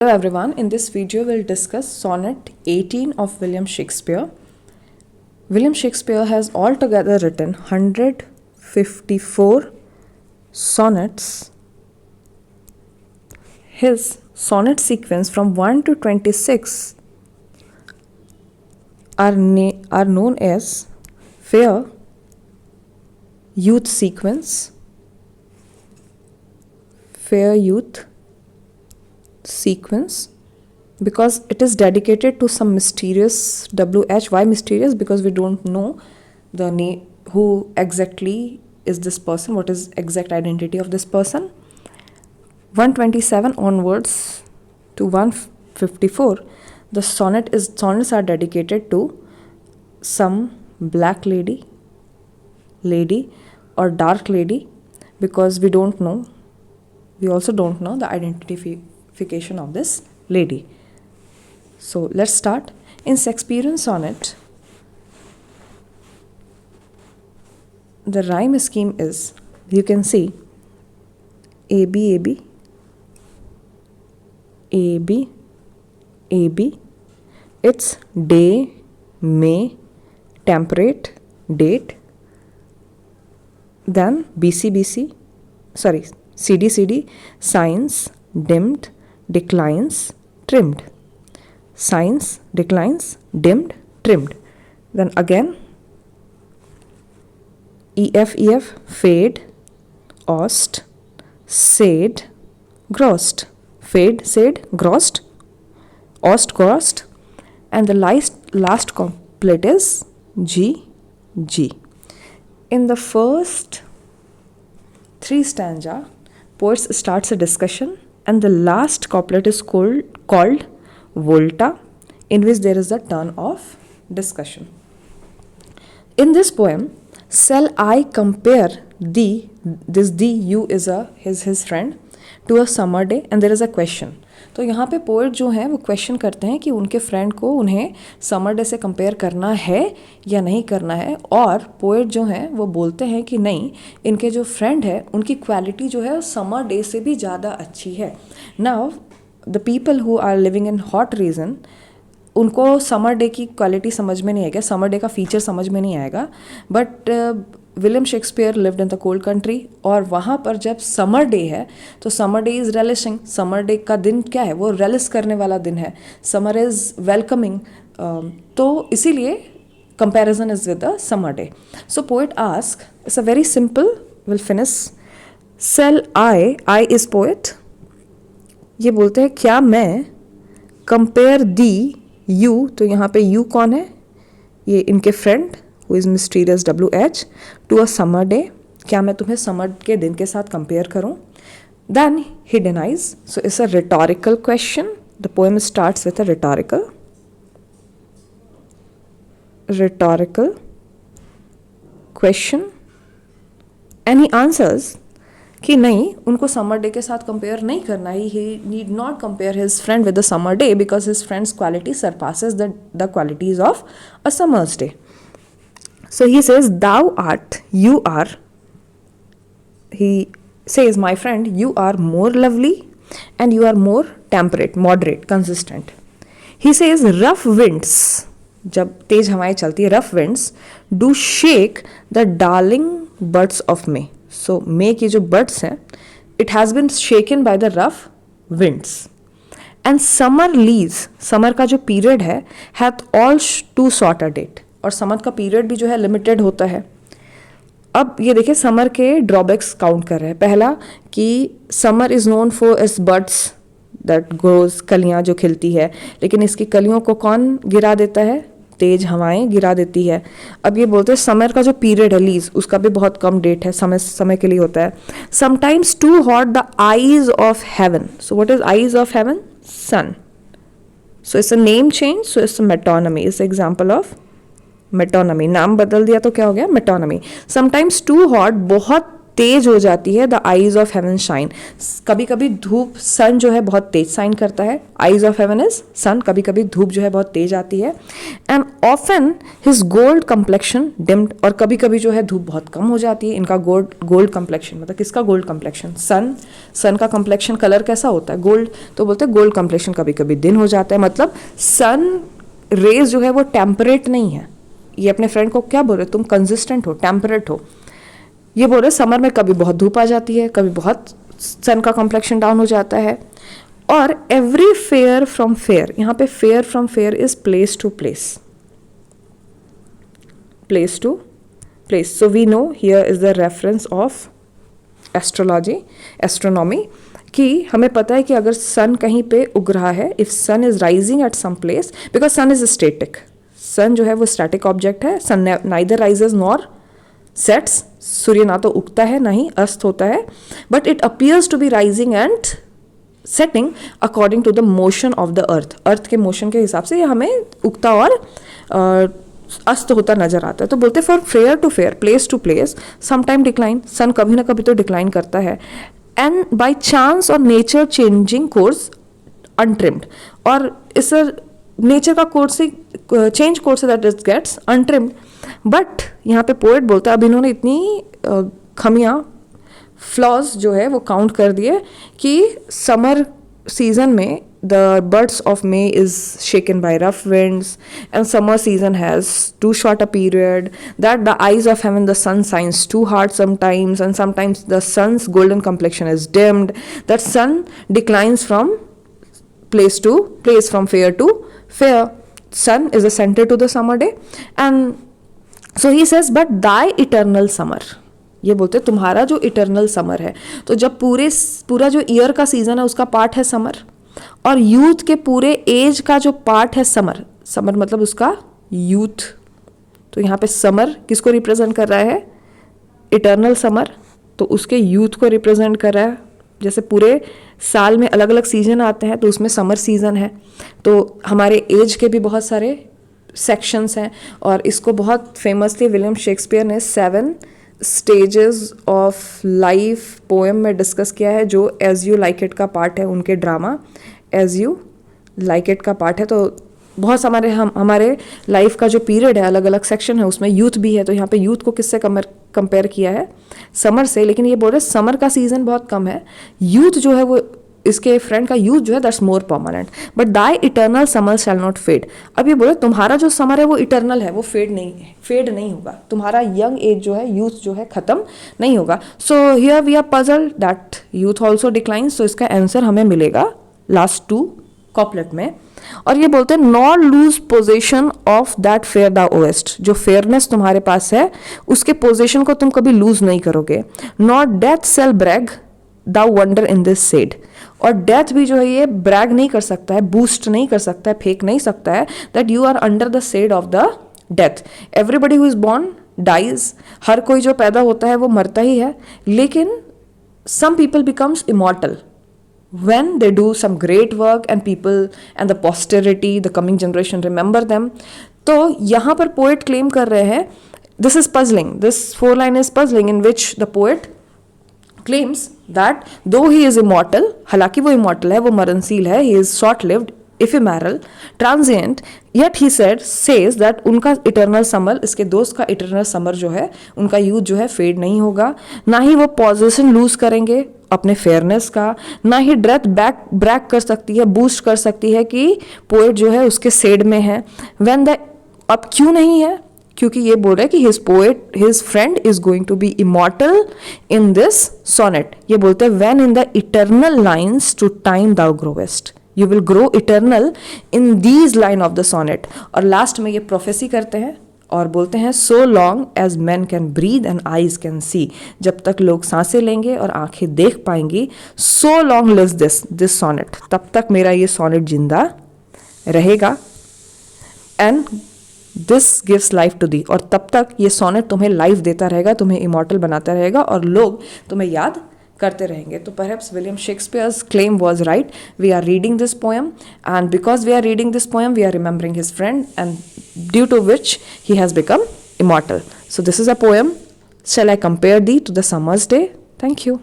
Hello everyone, in this video we'll discuss Sonnet 18 of William Shakespeare. William Shakespeare has altogether written 154 sonnets. His sonnet sequence from 1 to 26 are known as Fair Youth Sequence, Fair Youth Sequence, because it is dedicated to some mysterious WH. Why mysterious? Because we don't know the name, who exactly is this person, what is exact identity of this person. 127 onwards to 154, the sonnets are dedicated to some black lady or dark lady, because we also don't know the identification of this lady. So let's start. In Shakespearean sonnet, the rhyme scheme is, you can see A B A B A B A B. It's day, May, temperate, date. Then BC, CD, signs, dimmed, declines, trimmed. Signs, declines, dimmed, trimmed. Then again EF, fade, ost, sade, grossed. Fade, sade, grossed, ost, grossed. And the last couplet is G. In the first 3 stanza, poet starts a discussion, and the last couplet is called Volta, in which there is a turn of discussion. In this poem, shall I compare thee, this thee, you is his friend, to a summer day, and there is a question. तो यहाँ पे poet जो हैं वो question करते हैं कि उनके फ्रेंड को उन्हें समर डे से कंपेयर करना है या नहीं करना है, और पोएट जो हैं वो बोलते हैं कि नहीं, इनके जो फ्रेंड है उनकी क्वालिटी जो है समर डे से भी ज़्यादा अच्छी है. Now the people who are living in hot region, उनको समर डे की क्वालिटी समझ में नहीं आएगा, समर डे का फीचर समझ में नहीं आएगा. But William Shakespeare lived in the cold country, और वहाँ पर जब समर डे है तो summer day is relishing. Summer day का दिन क्या है, वो रेलिश करने वाला दिन है. Summer is welcoming. तो इसीलिए comparison is with the summer day. So poet ask, it's a very simple, will finish. Shall I is poet. ये बोलते हैं क्या मैं कंपेयर दी यू, तो यहाँ पे यू कौन है, ये इनके friend who is mysterious WH, to a summer day, क्या मैं तुम्हें समर के दिन के साथ कंपेयर करूँ. Then he denies. So it's a rhetorical question. The poem starts with a rhetorical question, and he answers कि नहीं, उनको समर डे के साथ कंपेयर नहीं करना है. He need not compare his friend with the summer day, because his friend's quality surpasses the qualities of a summer's day. So he says, thou art, you are, he says, my friend, you are more lovely and you are more temperate, moderate, consistent. He says, rough winds, जब तेज हवाएं चलती है, rough winds do shake the darling buds of May. So May की जो buds हैं, it has been shaken by the rough winds. And summer leaves, summer का जो period है, hath all too short a date. और summer का period भी जो है लिमिटेड होता है. अब ये देखिए समर के ड्रॉबैक्स काउंट कर रहे हैं. पहला कि summer is known for its birds that grows, कलियाँ जो खिलती है, लेकिन इसकी कलियों को कौन गिरा देता है, तेज हवाएं गिरा देती है. अब ये बोलते हैं समर का जो पीरियड है लीज, उसका भी बहुत कम डेट है, समय के लिए होता है. Sometimes too hot the eyes of heaven. So what is eyes of heaven? Sun. So it's a name change, so it's a metonymy. It's example of metonymy. नाम बदल दिया तो क्या हो गया, मेटोनमी. समटाइम्स टू हॉट, बहुत तेज हो जाती है, the eyes of haven shine. कभी कभी धूप, सन जो है बहुत तेज साइन करता है, आईज ऑफ हेवन इज सन, कभी कभी धूप जो है बहुत तेज आती है। And often his gold complexion deemed, और कभी कभी जो है धूप बहुत कम हो जाती है। इनका गोल्ड कम्प्लेक्शन मतलब किसका गोल्ड कम्प्लेक्शन? सन का कम्प्लेक्शन कलर कैसा होता है? गोल्ड। तो बोलते हैं गोल्ड कम्प्लेक्शन कभी कभी दिन हो जाता है, मतलब सन रेज जो है वो टेम्परेट नहीं है। ये अपने फ्रेंड को क्या बोल रहे, तुम कंसिस्टेंट हो, टेम्परेट हो। ये बोल रहे समर में कभी बहुत धूप आ जाती है, कभी बहुत सन का कॉम्प्लेक्शन डाउन हो जाता है। और एवरी फेयर फ्रॉम फेयर, यहाँ पे fair from fair is place to place, place to place. So we know here is the reference of astrology, astronomy, कि हमें पता है कि अगर सन कहीं पे उग रहा है, if sun is rising at some place, because sun is static, sun जो है वो स्टैटिक ऑब्जेक्ट है। Sun neither rises nor sets, सूर्य ना तो उगता है ना ही अस्त होता है, but it appears to be rising and setting according to the motion of the earth. Earth के मोशन के हिसाब से ये हमें उगता और अस्त होता नजर आता है। तो बोलते for fair to fair, place to place, sometime decline, sun कभी ना कभी तो डिक्लाइन करता है। एंड बाई चांस और नेचर चेंजिंग कोर्स अनट्रिम्ड, और इस नेचर का कोर्स से चेंज कोर्स से that it gets untrimmed. But यहाँ पे पोएट बोलता है, अब इन्होंने इतनी खमियाँ, फ्लॉज जो है वो काउंट कर दिए कि समर सीजन में the buds of May is shaken by rough winds, and summer season has too short a period, that the eyes of heaven, the sun shines too hard sometimes, and sometimes the sun's golden complexion is dimmed, that sun declines from place to place, from fair to fair. Sun is the center to the summer day, and so he says, but thy eternal summer, ये बोलते हैं तुम्हारा जो eternal summer है। तो जब पूरा जो ईयर का सीजन है उसका पार्ट है समर, और यूथ के पूरे एज का जो पार्ट है समर, समर मतलब उसका यूथ। तो यहाँ पे समर किसको रिप्रेजेंट कर रहा है? इटर्नल समर, तो उसके यूथ को रिप्रेजेंट कर रहा है। जैसे पूरे साल में अलग अलग सीजन आते हैं, तो उसमें समर सीजन है, तो हमारे एज के भी बहुत सारे सेक्शंस हैं। और इसको बहुत फेमसली विलियम शेक्सपियर ने 7 स्टेजेस ऑफ लाइफ पोएम में डिस्कस किया है, जो एज यू लाइक इट का पार्ट है उनके drama as you like it का पार्ट है। तो बहुत हमारे लाइफ का जो पीरियड है, अलग अलग सेक्शन है, उसमें यूथ भी है। तो यहाँ पे यूथ को किससे कंपेयर किया है? समर से। लेकिन ये बोल रहे समर का सीजन बहुत कम है, यूथ जो है वो, इसके फ्रेंड का यूथ जो है that's more permanent, but thy eternal summer shall not fade. अब ये बोले तुम्हारा जो समर है वो इटर्नल है, वो फेड नहीं होगा। तुम्हारा यंग एज जो है, यूथ जो है, खत्म नहीं होगा। So here we are puzzled that youth also declines. तो इसका आंसर हमें मिलेगा लास्ट 2 कॉपलेट में। और ये बोलते हैं not lose position of that fair the owest, जो फेयरनेस तुम्हारे पास है उसके पोजिशन को तुम कभी लूज नहीं करोगे। Not death shall brag the wander in this shade, और डेथ भी जो है ये ब्रैग नहीं कर सकता है, बूस्ट नहीं कर सकता है, फेंक नहीं सकता है that you are under the shade of the death. Everybody who is born dies, हर कोई जो पैदा होता है वो मरता ही है, लेकिन some people becomes immortal when they do some great work and people and the posterity, the coming generation remember them. तो यहाँ पर poet claim कर रहे हैं, this is puzzling, this 4 line is puzzling, in which the poet claims that though he is immortal, हालांकि वो immortal है, वो मरणशील है, he is short lived, ephemeral, transient, yet he says that उनका eternal summer, इसके दोस्त का eternal summer जो है, उनका youth जो है fade नहीं होगा, ना ही वो possession lose करेंगे अपने फेयरनेस का, ना ही डेथ ब्रैक कर सकती है, बूस्ट कर सकती है कि पोएट जो है उसके सेड में है। व्हेन द, अब क्यों नहीं है? क्योंकि ये बोल रहा है कि his friend is going to be immortal in this sonnet. ये बोलते हैं when in the eternal lines to time thou growest, you will grow eternal in these line of the sonnet. और लास्ट में ये प्रोफेसी करते हैं और बोलते हैं so long as man can breathe and eyes can see, जब तक लोग सांसें लेंगे और आंखें देख पाएंगी, so long lives this sonnet, तब तक मेरा ये सोनेट जिंदा रहेगा। And this gives life to thee, और तब तक ये सोनेट तुम्हें लाइफ देता रहेगा, तुम्हें इमॉर्टल बनाता रहेगा और लोग तुम्हें याद करते रहेंगे। तो perhaps William Shakespeare's claim was right. We are reading this poem, and because we are reading this poem, we are remembering his friend, and due to which he has become immortal. So this is a poem Shall I compare thee to the summer's day? Thank you.